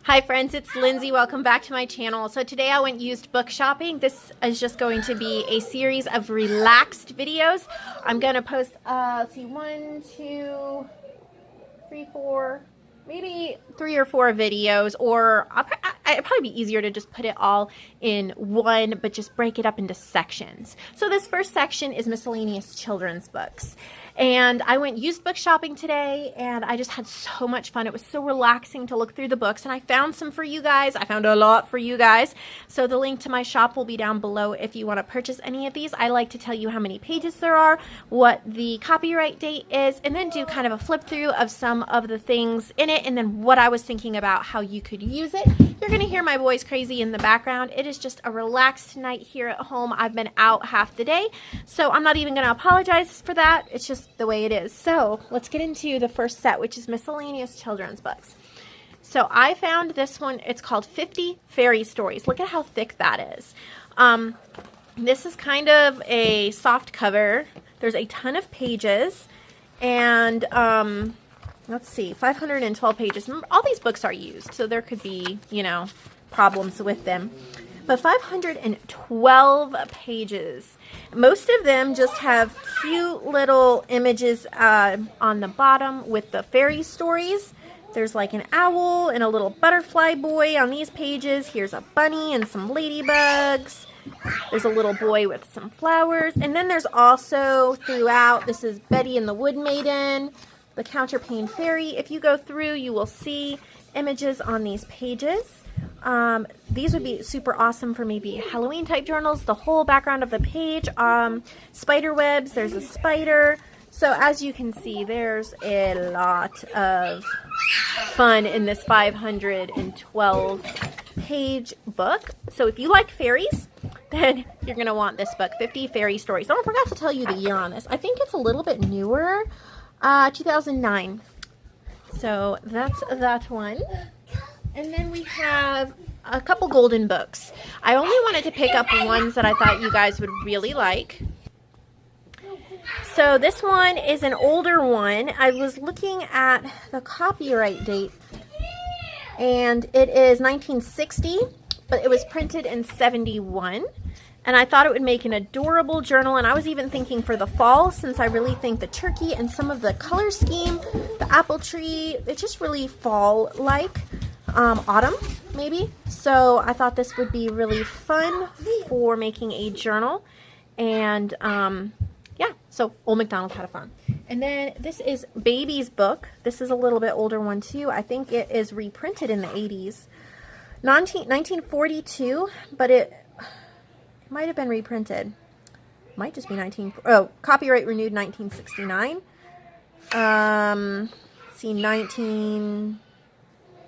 Hi friends, it's Lindsay. Welcome back to my channel. So today I went used book shopping. This is just going to be a series of relaxed videos. I'm going to post, let's see, 1, 2, 3, 4, maybe 3 or 4 videos, or it'd probably be easier to just put it all in one, but just break it up into sections. So this first section is miscellaneous children's books. And I went used book shopping today, and I just had so much fun. It was so relaxing to look through the books, and I found some for you guys. I found a lot for you guys. So the link to my shop will be down below if you want to purchase any of these. I like to tell you how many pages there are, what the copyright date is, and then do kind of a flip through of some of the things in it, and then what I was thinking about how you could use it. You're going to hear my boys crazy in the background. It is just a relaxed night here at home. I've been out half the day, so I'm not even going to apologize for that. It's just the way it is. So let's get into the first set, which is miscellaneous children's books. So I found this one. It's called 50 Fairy Stories. Look at how thick that is. This is kind of a soft cover. There's a ton of pages, and let's see, 512 pages. Remember, all these books are used, so there could be, you know, problems with them. But 512 pages. Most of them just have cute little images on the bottom with the fairy stories. There's like an owl and a little butterfly boy on these pages. Here's a bunny and some ladybugs. There's a little boy with some flowers. And then there's also throughout, this is Betty and the Wood Maiden, the Counterpane Fairy. If you go through, you will see images on these pages. These would be super awesome for maybe Halloween type journals. The whole background of the page, spider webs, there's a spider. So as you can see, there's a lot of fun in this 512 page book. So if you like fairies, then you're going to want this book, 50 Fairy Stories. Oh, I forgot to tell you the year on this. I think it's a little bit newer, 2009. So that's that one. And then we have a couple golden books. I only wanted to pick up ones that I thought you guys would really like. So this one is an older one. I was looking at the copyright date, and it is 1960, but it was printed in 71. And I thought it would make an adorable journal, and I was even thinking for the fall, since I really think the turkey and some of the color scheme, the apple tree, it's just really fall-like. Autumn, maybe. So I thought this would be really fun for making a journal. And yeah, so Old MacDonald had a farm. And then this is Baby's book. This is a little bit older one too. I think it is reprinted in the 80s. 1942, but it might have been reprinted. Might just be copyright renewed 1969. See,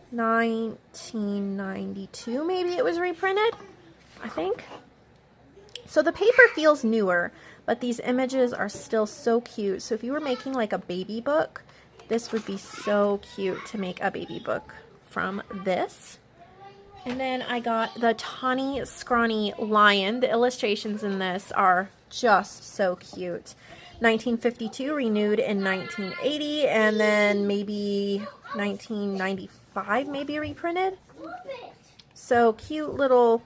1992 maybe it was reprinted, I think. So the paper feels newer, but these images are still so cute. So if you were making like a baby book, this would be so cute to make a baby book from this. And then I got the Tawny Scrawny Lion. The illustrations in this are just so cute. 1952, renewed in 1980, and then maybe 1995 maybe reprinted. So cute little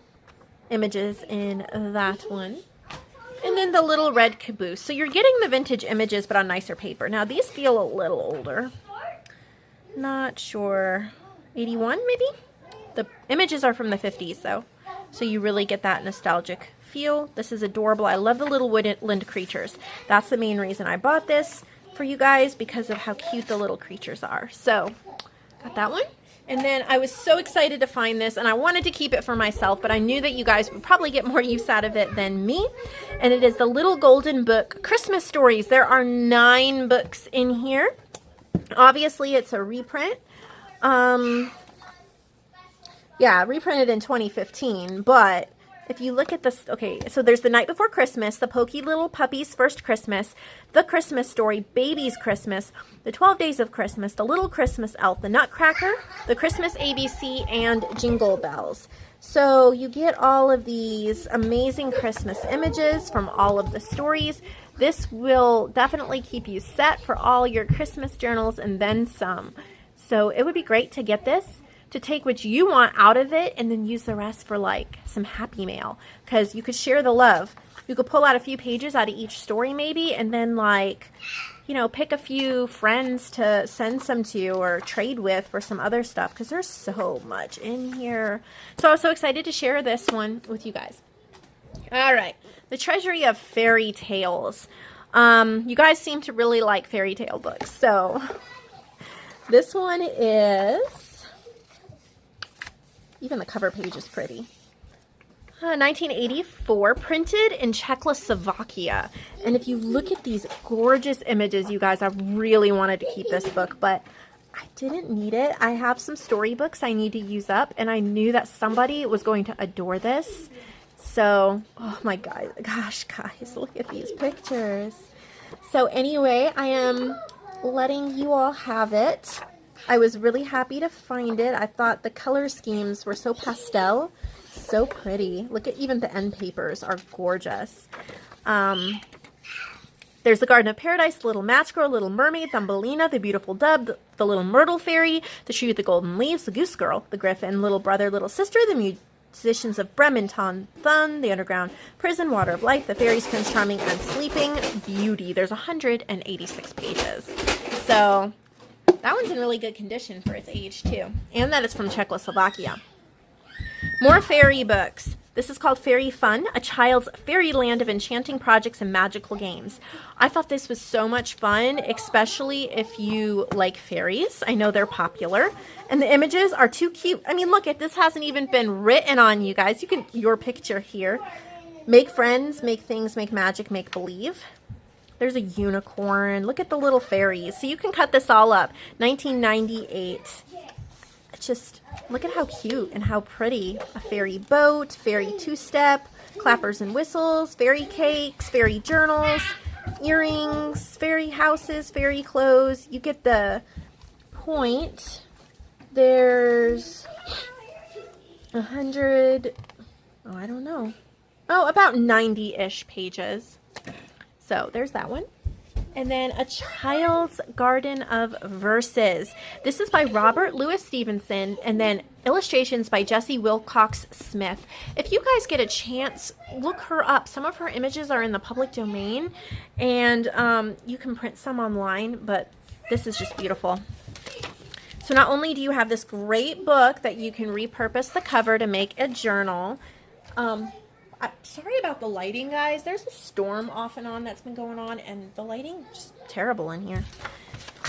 images in that one. And then the little red caboose. So you're getting the vintage images but on nicer paper. Now these feel a little older. Not sure. 81 maybe? The images are from the 50s though. So you really get that nostalgic feel. This is adorable. I love the little woodland creatures. That's the main reason I bought this for you guys, because of how cute the little creatures are. So got that one. And then I was so excited to find this, and I wanted to keep it for myself, but I knew that you guys would probably get more use out of it than me. And it is the Little Golden Book Christmas Stories. There are 9 books in here. Obviously, it's a reprint. Yeah, reprinted in 2015, but if you look at this, okay, so there's The Night Before Christmas, The Pokey Little Puppy's First Christmas, The Christmas Story, Baby's Christmas, The 12 Days of Christmas, The Little Christmas Elf, The Nutcracker, The Christmas ABC, and Jingle Bells. So you get all of these amazing Christmas images from all of the stories. This will definitely keep you set for all your Christmas journals and then some. So it would be great to get this to take what you want out of it and then use the rest for like some happy mail, because you could share the love. You could pull out a few pages out of each story maybe, and then like, you know, pick a few friends to send some to or trade with for some other stuff, because there's so much in here. So I was so excited to share this one with you guys. All right, the Treasury of Fairy Tales. You guys seem to really like fairy tale books, so this one is, even the cover page is pretty. 1984, printed in Czechoslovakia. And if you look at these gorgeous images, you guys, I really wanted to keep this book, but I didn't need it. I have some storybooks I need to use up, and I knew that somebody was going to adore this. So, oh my God, gosh, guys, look at these pictures. So anyway, I am letting you all have it. I was really happy to find it. I thought the color schemes were so pastel, so pretty. Look at even the end papers are gorgeous. There's the Garden of Paradise, the Little Match Girl, Little Mermaid, Thumbelina, the Beautiful Dove, the Little Myrtle Fairy, the Tree with the Golden Leaves, the Goose Girl, the Griffin, Little Brother, Little Sister, the Musicians of Bremen, Ton Thun, the Underground Prison, Water of Life, the Fairies, Prince Charming, and Sleeping Beauty. There's 186 pages. So that one's in really good condition for its age too. And that it's from Czechoslovakia. More fairy books. This is called Fairy Fun, a child's fairyland of enchanting projects and magical games. I thought this was so much fun, especially if you like fairies. I know they're popular. And the images are too cute. I mean, look, this hasn't even been written on, you guys. You can, your picture here. Make friends, make things, make magic, make believe. There's a unicorn. Look at the little fairies. So you can cut this all up. 1998. Just look at how cute and how pretty. A fairy boat, fairy two-step, clappers and whistles, fairy cakes, fairy journals, earrings, fairy houses, fairy clothes. You get the point. There's 100, oh, I don't know. Oh, about 90-ish pages. So there's that one. And then A Child's Garden of Verses. This is by Robert Louis Stevenson, and then illustrations by Jessie Wilcox Smith. If you guys get a chance, look her up. Some of her images are in the public domain, and you can print some online, but this is just beautiful. So not only do you have this great book that you can repurpose the cover to make a journal. I'm sorry about the lighting, guys. There's a storm off and on that's been going on, and the lighting just terrible in here.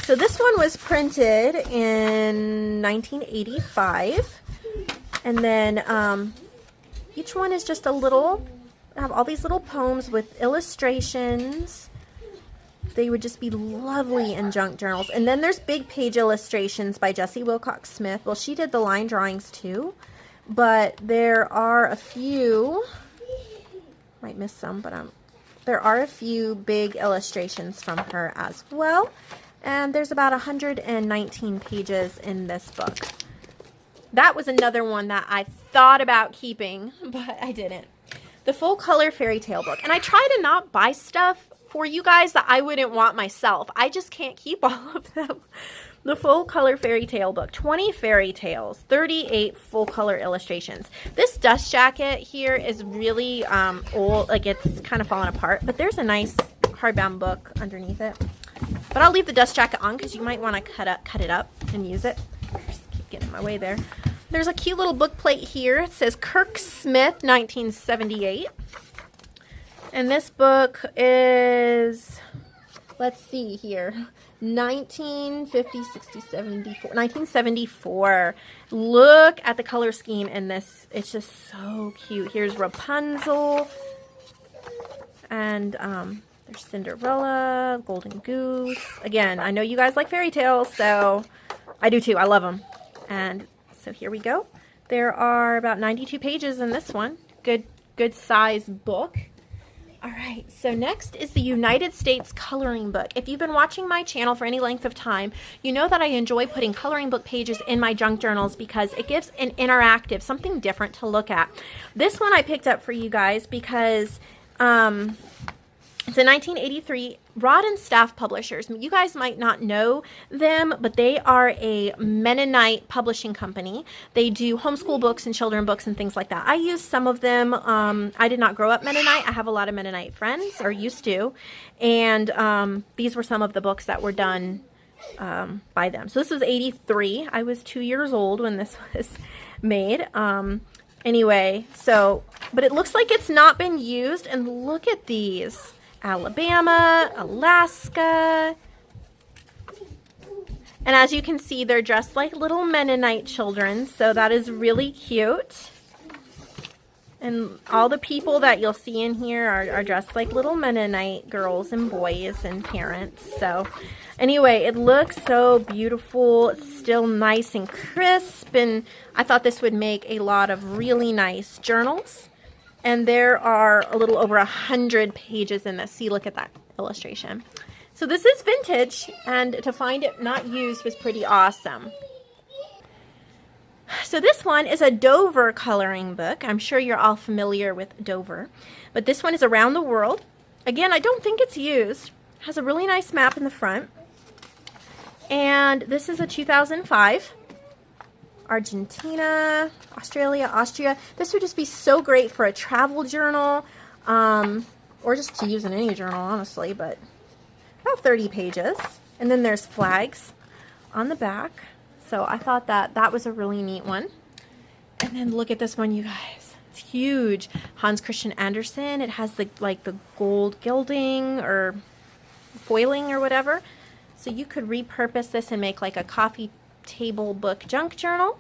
So this one was printed in 1985, and then each one is just a little, I have all these little poems with illustrations. They would just be lovely in junk journals. And then there's big page illustrations by Jessie Wilcox Smith. Well, she did the line drawings too, but there are a few, might miss some, but there are a few big illustrations from her as well. And there's about 119 pages in this book. That was another one that I thought about keeping, but I didn't. The Full Color Fairy Tale book. And I try to not buy stuff for you guys that I wouldn't want myself. I just can't keep all of them. The Full Color Fairy Tale book. 20 fairy tales. 38 full color illustrations. This dust jacket here is really old. Like, it's kind of fallen apart. But there's a nice hardbound book underneath it. But I'll leave the dust jacket on because you might want to cut it up and use it. Just keep getting in my way there. There's a cute little book plate here. It says Kirk Smith, 1978. And this book is, let's see here, 1950, 60, 74, 1974. Look at the color scheme in this. It's just so cute. Here's Rapunzel. And there's Cinderella, Golden Goose. Again, I know you guys like fairy tales, so I do too. I love them. And so here we go. There are about 92 pages in this one. Good size book. All right, so next is the United States coloring book. If you've been watching my channel for any length of time, you know that I enjoy putting coloring book pages in my junk journals because it gives an interactive, something different to look at. This one I picked up for you guys because it's a 1983 Rod and Staff Publishers. You guys might not know them, but they are a Mennonite publishing company. They do homeschool books and children books and things like that. I use some of them. I did not grow up Mennonite. I have a lot of Mennonite friends, or used to, and these were some of the books that were done by them. So this was 83. I was 2 years old when this was made. Anyway, so, but it looks like it's not been used, and look at these. Alabama, Alaska, and as you can see, they're dressed like little Mennonite children, so that is really cute. And all the people that you'll see in here are dressed like little Mennonite girls and boys and parents. So anyway, it looks so beautiful. It's still nice and crisp, and I thought this would make a lot of really nice journals. And there are a little over 100 pages in this. See, look at that illustration. So this is vintage, and to find it not used was pretty awesome. So this one is a Dover coloring book. I'm sure you're all familiar with Dover. But this one is around the world. Again, I don't think it's used. It has a really nice map in the front. And this is a 2005. Argentina, Australia, Austria. This would just be so great for a travel journal, or just to use in any journal, honestly, but about 30 pages. And then there's flags on the back. So I thought that was a really neat one. And then look at this one, you guys. It's huge. Hans Christian Andersen. It has the gold gilding or foiling or whatever. So you could repurpose this and make like a coffee table book junk journal.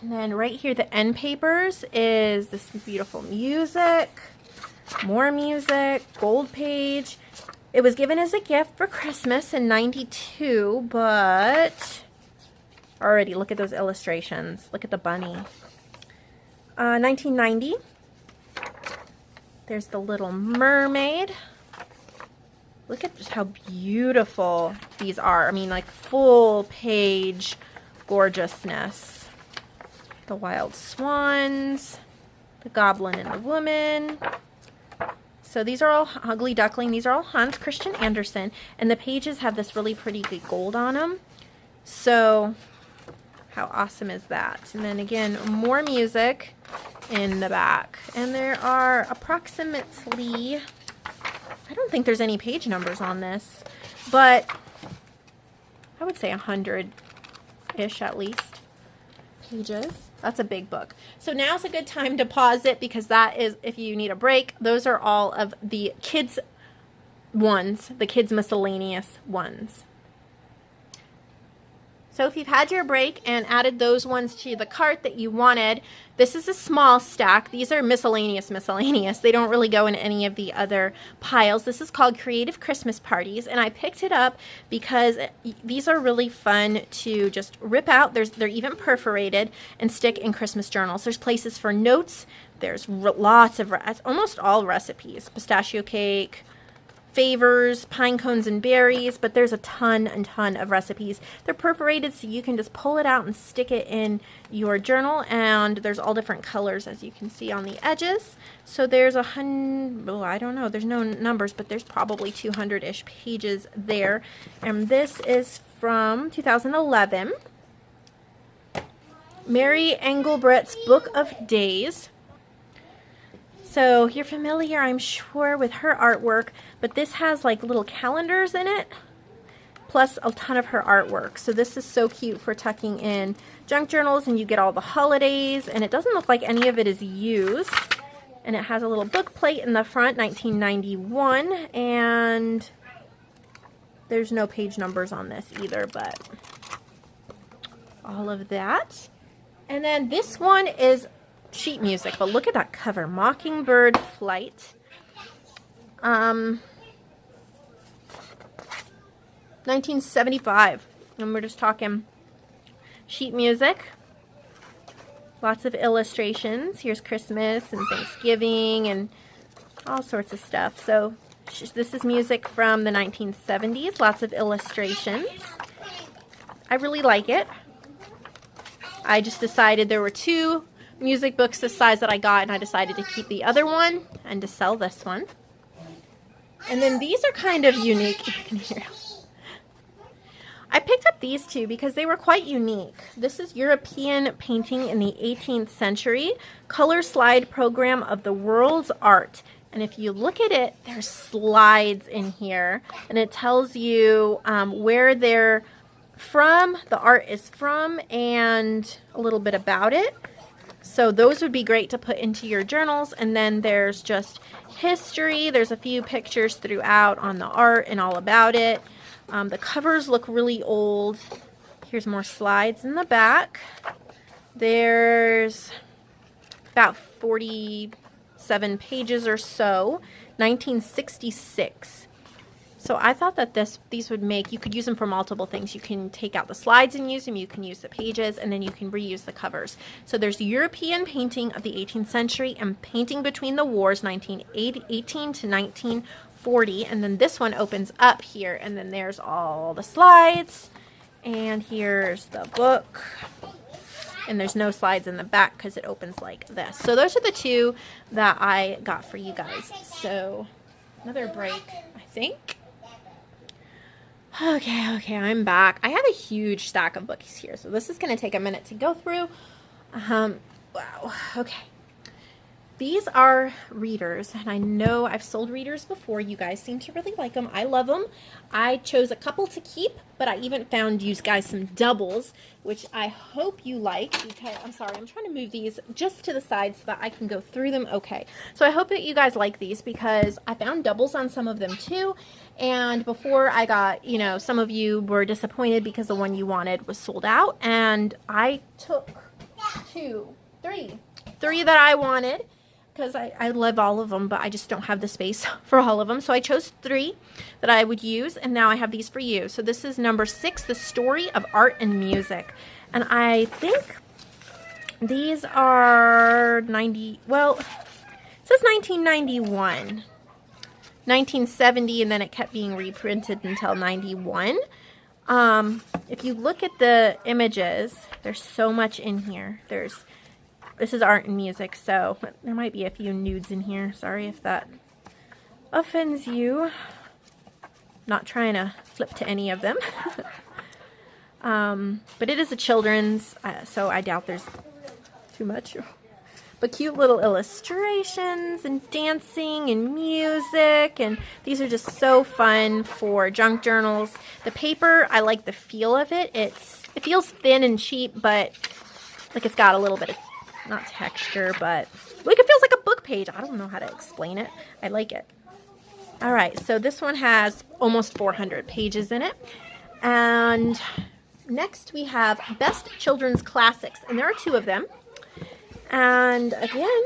And then right here, the end papers is this beautiful music, more music, gold page. It was given as a gift for Christmas in '92, but already look at those illustrations. Look at the bunny. 1990. There's the Little Mermaid. Look at just how beautiful these are. I mean, like full page gorgeousness. The Wild Swans, the Goblin and the Woman. So these are all Ugly Duckling. These are all Hans Christian Andersen. And the pages have this really pretty good gold on them. So how awesome is that? And then again, more music in the back. And there are approximately, I don't think there's any page numbers on this, but I would say 100-ish at least pages. That's a big book. So now's a good time to pause it, because that is, if you need a break, those are all of the kids ones, the kids miscellaneous ones. So if you've had your break and added those ones to the cart that you wanted, this is a small stack. These are miscellaneous. They don't really go in any of the other piles. This is called Creative Christmas Parties, and I picked it up because these are really fun to just rip out. They're even perforated and stick in Christmas journals. There's places for notes. There's lots of, almost all recipes. Pistachio cake, favors, pine cones and berries, but there's a ton of recipes. They're perforated, so you can just pull it out and stick it in your journal, and there's all different colors, as you can see on the edges. So there's I don't know, there's no numbers, but there's probably 200-ish pages there. And this is from 2011. Mary Engelbrecht's Book of Days. So you're familiar, I'm sure, with her artwork, but this has like little calendars in it, plus a ton of her artwork. So this is so cute for tucking in junk journals, and you get all the holidays, and it doesn't look like any of it is used. And it has a little book plate in the front, 1991, and there's no page numbers on this either, but all of that. And then this one is sheet music, but look at that cover, Mockingbird Flight. 1975, and we're just talking sheet music. Lots of illustrations. Here's Christmas and Thanksgiving and all sorts of stuff. So this is music from the 1970s. Lots of illustrations. I really like it. I just decided there were two music books this size that I got, and I decided to keep the other one and to sell this one. And then these are kind of unique. You can hear. I picked up these two because they were quite unique. This is European painting in the 18th century, color slide program of the world's art. And if you look at it, there's slides in here, and it tells you where they're from, the art is from, and a little bit about it. So those would be great to put into your journals. And then there's just history. There's a few pictures throughout on the art and all about it. The covers look really old. Here's more slides in the back. There's about 47 pages or so. 1966. So I thought that these would make, you could use them for multiple things. You can take out the slides and use them. You can use the pages, and then you can reuse the covers. So there's European painting of the 18th century and painting between the wars, 1918 to 1940. And then this one opens up here, and then there's all the slides. And here's the book. And there's no slides in the back because it opens like this. So those are the two that I got for you guys. So another break, I think. Okay, I'm back. I have a huge stack of books here, so this is going to take a minute to go through. Wow, okay. These are readers, and I know I've sold readers before. You guys seem to really like them. I love them. I chose a couple to keep, but I even found you guys some doubles, which I hope you like, because I'm sorry, I'm trying to move these just to the side so that I can go through them okay. So I hope that you guys like these, because I found doubles on some of them too. And before I got, you know, some of you were disappointed because the one you wanted was sold out, and I took three that I wanted, because I love all of them, but I just don't have the space for all of them. So I chose 3 that I would use, and now I have these for you. So this is number 6, The Story of Art and Music. And I think these are 90, well, it says 1991. 1970, and then it kept being reprinted until 91. If you look at the images, there's so much in here. This is art and music, so there might be a few nudes in here. Sorry if that offends you. Not trying to flip to any of them. But it is a children's, so I doubt there's too much. But cute little illustrations and dancing and music, and these are just so fun for junk journals. The paper, I like the feel of it. It feels thin and cheap, but like it's got a little bit of, not texture, but like it feels like a book page. I don't know how to explain it. I like it. All right, so this one has almost 400 pages in it. And next we have Best Children's Classics, and there are 2 of them. And again,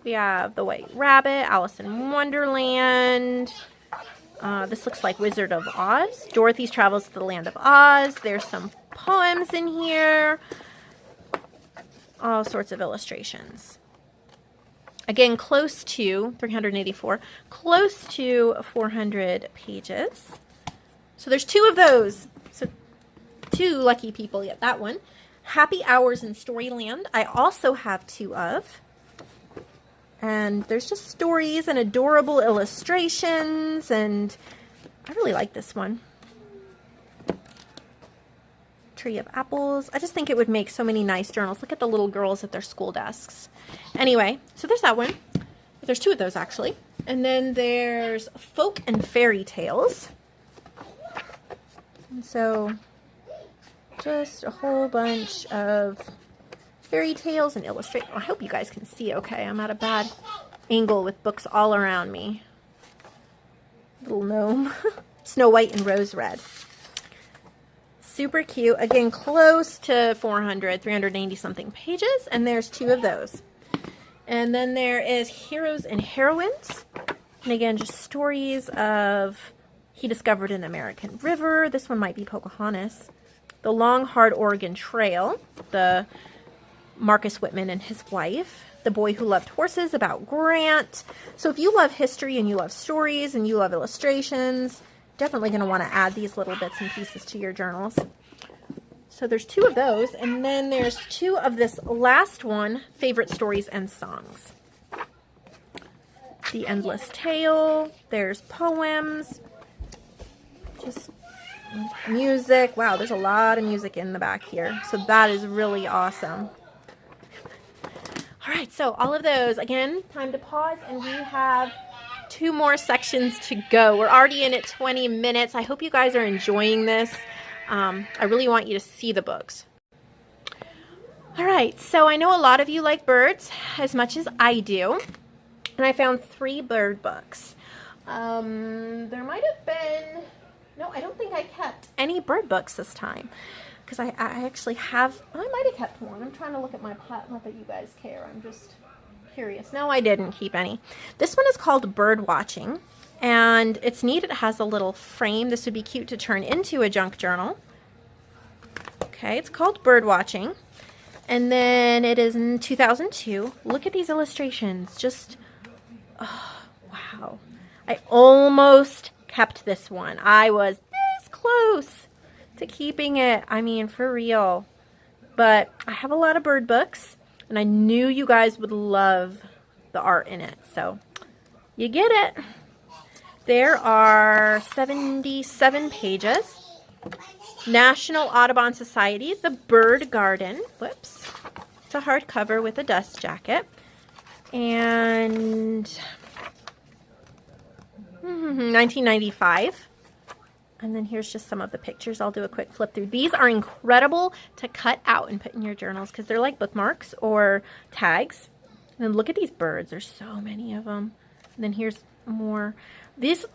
we have The White Rabbit, Alice in Wonderland. This looks like Wizard of Oz. Dorothy's Travels to the Land of Oz. There's some poems in here. All sorts of illustrations. Again, close to 384, close to 400 pages. So there's 2 of those. So 2 lucky people get that one. Happy Hours in Storyland, I also have 2 of. And there's just stories and adorable illustrations, and I really like this one. Tree of Apples. I just think it would make so many nice journals. Look at the little girls at their school desks. Anyway, so there's that one. There's 2 of those actually. And then there's Folk and Fairy Tales. And so just a whole bunch of fairy tales and illustrations. I hope you guys can see okay. I'm at a bad angle with books all around me. Little gnome. Snow White and Rose Red. Super cute. Again, close to 400, 380 something pages. And there's 2 of those. And then there is Heroes and Heroines. And again, just stories of He Discovered an American River. This one might be Pocahontas. The Long, Hard Oregon Trail. The Marcus Whitman and his wife. The Boy Who Loved Horses, about Grant. So if you love history and you love stories and you love illustrations, definitely going to want to add these little bits and pieces to your journals. So there's 2 of those, and then there's 2 of this last one, Favorite Stories and Songs. The Endless Tale. There's poems. Just music. Wow, there's a lot of music in the back here. So that is really awesome. All right, so all of those. Again, time to pause, and we have 2 more sections to go. We're already in at 20 minutes. I hope you guys are enjoying this. I really want you to see the books. All right, so I know a lot of you like birds as much as I do. And I found 3 bird books. There might have been... No, I don't think I kept any bird books this time, because I actually have, I might have kept one. I'm trying to look at my plat, not that you guys care, I'm just curious. No, I didn't keep any. This one is called Bird Watching, and it's neat. It has a little frame. This would be cute to turn into a junk journal. Okay, it's called Bird Watching, and then it is in 2002. Look at these illustrations. Just, oh, wow. I almost kept this one. I was this close to keeping it. I mean, for real. But I have a lot of bird books, and I knew you guys would love the art in it. So you get it. There are 77 pages. National Audubon Society, The Bird Garden. Whoops. It's a hardcover with a dust jacket. And 1995. And then here's just some of the pictures. I'll do a quick flip through. These are incredible to cut out and put in your journals because they're like bookmarks or tags. And then look at these birds. There's so many of them. And then here's more. This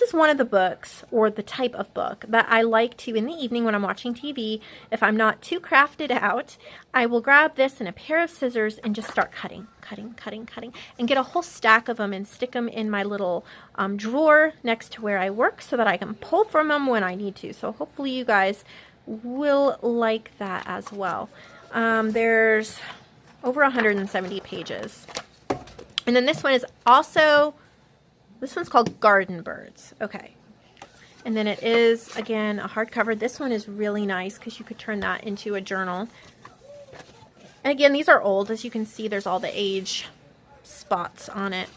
is one of the books, or the type of book, that I like to, in the evening when I'm watching TV, if I'm not too crafted out, I will grab this and a pair of scissors and just start cutting, and get a whole stack of them and stick them in my little drawer next to where I work so that I can pull from them when I need to. So hopefully you guys will like that as well. There's over 170 pages. And then this one is also... This one's called Garden Birds. Okay. And then it is, again, a hardcover. This one is really nice because you could turn that into a journal. And again, these are old. As you can see, there's all the age spots on it.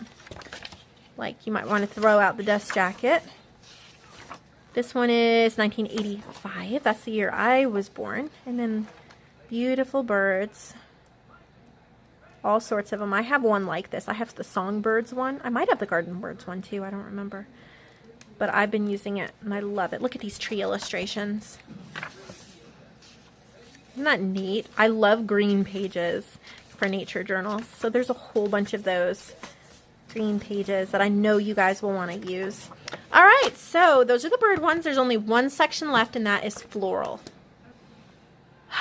Like, you might want to throw out the dust jacket. This one is 1985. That's the year I was born. And then beautiful birds. All sorts of them. I have one like this. I have the songbirds one. I might have the garden birds one too. I don't remember. But I've been using it and I love it. Look at these tree illustrations. Isn't that neat? I love green pages for nature journals. So there's a whole bunch of those green pages that I know you guys will want to use. All right, so those are the bird ones. There's only one section left, and that is floral.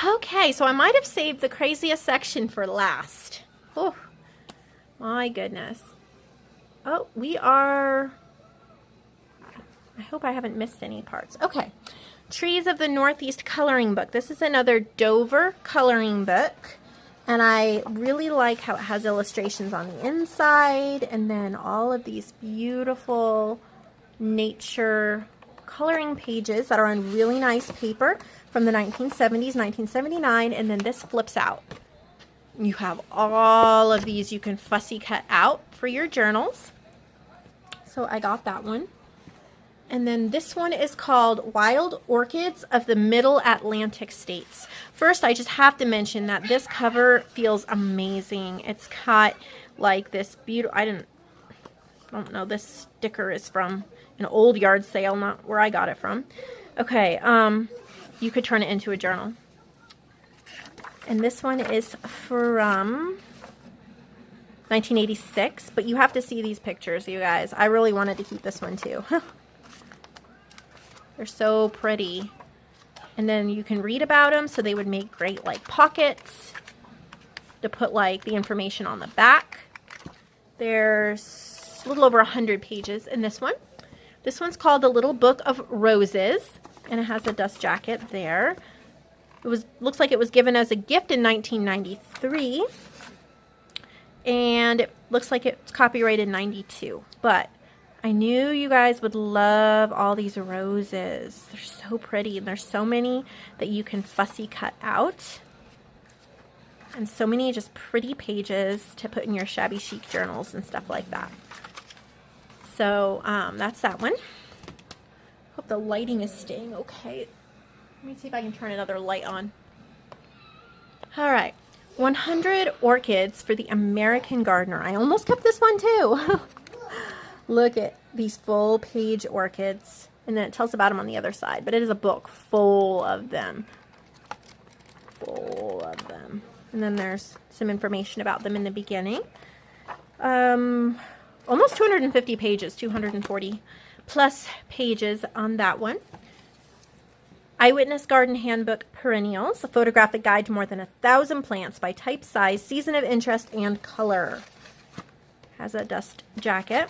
Okay, so I might have saved the craziest section for last. Oh, my goodness. Oh, we are... I hope I haven't missed any parts. Okay. Trees of the Northeast coloring book. This is another Dover coloring book. And I really like how it has illustrations on the inside. And then all of these beautiful nature coloring pages that are on really nice paper from the 1970s, 1979. And then this flips out. You have all of these you can fussy cut out for your journals. So I got that one. And then this one is called Wild Orchids of the Middle Atlantic States. First, I just have to mention that this cover feels amazing. It's got like this beautiful, I don't know, this sticker is from an old yard sale, not where I got it from. Okay, you could turn it into a journal. And this one is from 1986, but you have to see these pictures, you guys. I really wanted to keep this one too. They're so pretty. And then you can read about them, so they would make great like pockets to put like the information on the back. There's a little over 100 pages in this one. This one's called The Little Book of Roses, and it has a dust jacket there. It looks like it was given as a gift in 1993, and it looks like it's copyrighted 92. But I knew you guys would love all these roses. They're so pretty, and there's so many that you can fussy cut out, and so many just pretty pages to put in your shabby chic journals and stuff like that. So that's that one. Hope the lighting is staying okay. Let me see if I can turn another light on. All right, 100 Orchids for the American Gardener. I almost kept this one too. Look at these full page orchids. And then it tells about them on the other side. But it is a book full of them. Full of them. And then there's some information about them in the beginning. Almost 250 pages, 240 plus pages on that one. Eyewitness Garden Handbook Perennials, a photographic guide to more than 1,000 plants by type, size, season of interest, and color. Has a dust jacket.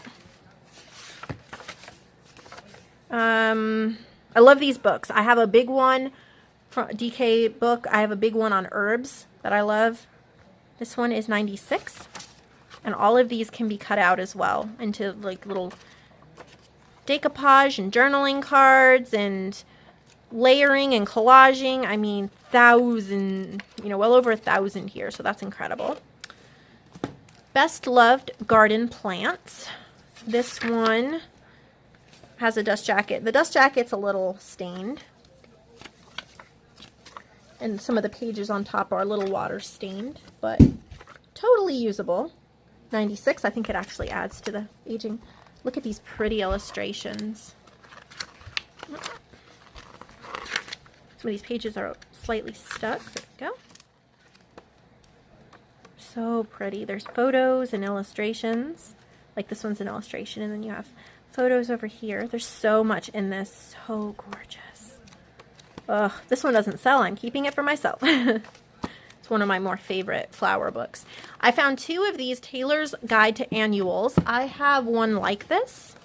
I love these books. I have a big one from DK book. I have a big one on herbs that I love. This one is 96. And all of these can be cut out as well into like little decoupage and journaling cards and layering and collaging. I mean, well over 1,000 here. So that's incredible. Best Loved Garden Plants. This one has a dust jacket. The dust jacket's a little stained. And some of the pages on top are a little water stained, but totally usable. 96, I think it actually adds to the aging. Look at these pretty illustrations. Some of these pages are slightly stuck. There we go. So pretty. There's photos and illustrations. Like this one's an illustration, and then you have photos over here. There's so much in this. So gorgeous. Ugh, this one doesn't sell. I'm keeping it for myself. It's one of my more favorite flower books. I found 2 of these, Taylor's Guide to Annuals. I have one like this.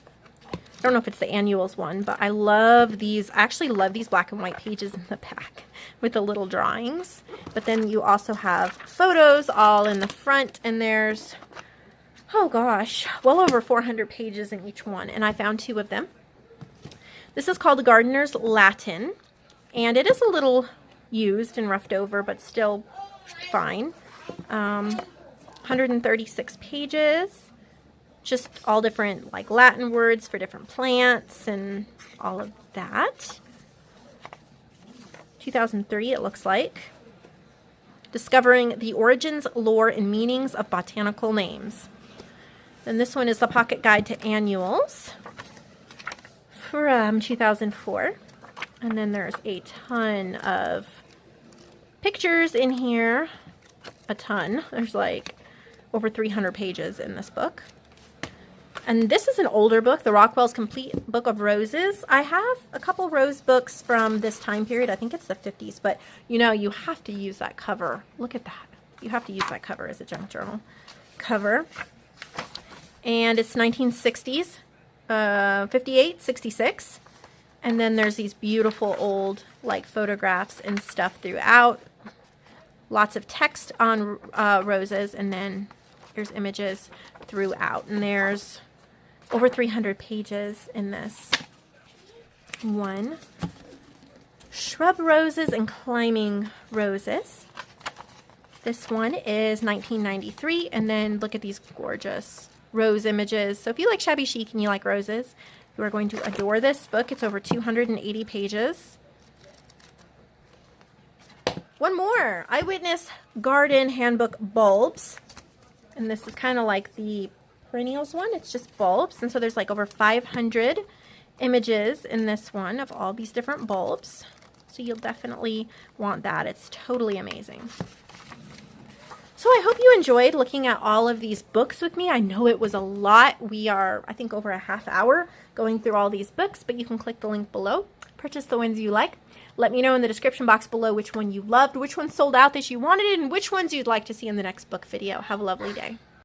I don't know if it's the annuals one, but I love these. I actually love these black and white pages in the back with the little drawings. But then you also have photos all in the front, and there's, oh gosh, well over 400 pages in each one, and I found 2 of them. This is called Gardener's Latin, and it is a little used and roughed over, but still fine. 136 pages, just all different like Latin words for different plants and all of that. 2003 it looks like. Discovering the Origins, Lore, and Meanings of Botanical Names. And this one is the Pocket Guide to Annuals from 2004. And then there's a ton of pictures in here. A ton. There's like over 300 pages in this book. And this is an older book, the Rockwell's Complete Book of Roses. I have a couple rose books from this time period. I think it's the 50s, but you know, you have to use that cover. Look at that. You have to use that cover as a junk journal cover. And it's 1960s, 58, 66. And then there's these beautiful old like photographs and stuff throughout. Lots of text on roses, and then there's images throughout. And there's over 300 pages in this one. Shrub Roses and Climbing Roses. This one is 1993, and then look at these gorgeous rose images. So if you like shabby chic and you like roses, you are going to adore this book. It's over 280 pages. One more, Eyewitness Garden Handbook Bulbs. And this is kind of like the perennials one. It's just bulbs. And so there's like over 500 images in this one of all these different bulbs. So you'll definitely want that. It's totally amazing. So I hope you enjoyed looking at all of these books with me. I know it was a lot. We are, I think, over a half hour going through all these books, but you can click the link below. Purchase the ones you like. Let me know in the description box below which one you loved, which one sold out that you wanted, and which ones you'd like to see in the next book video. Have a lovely day.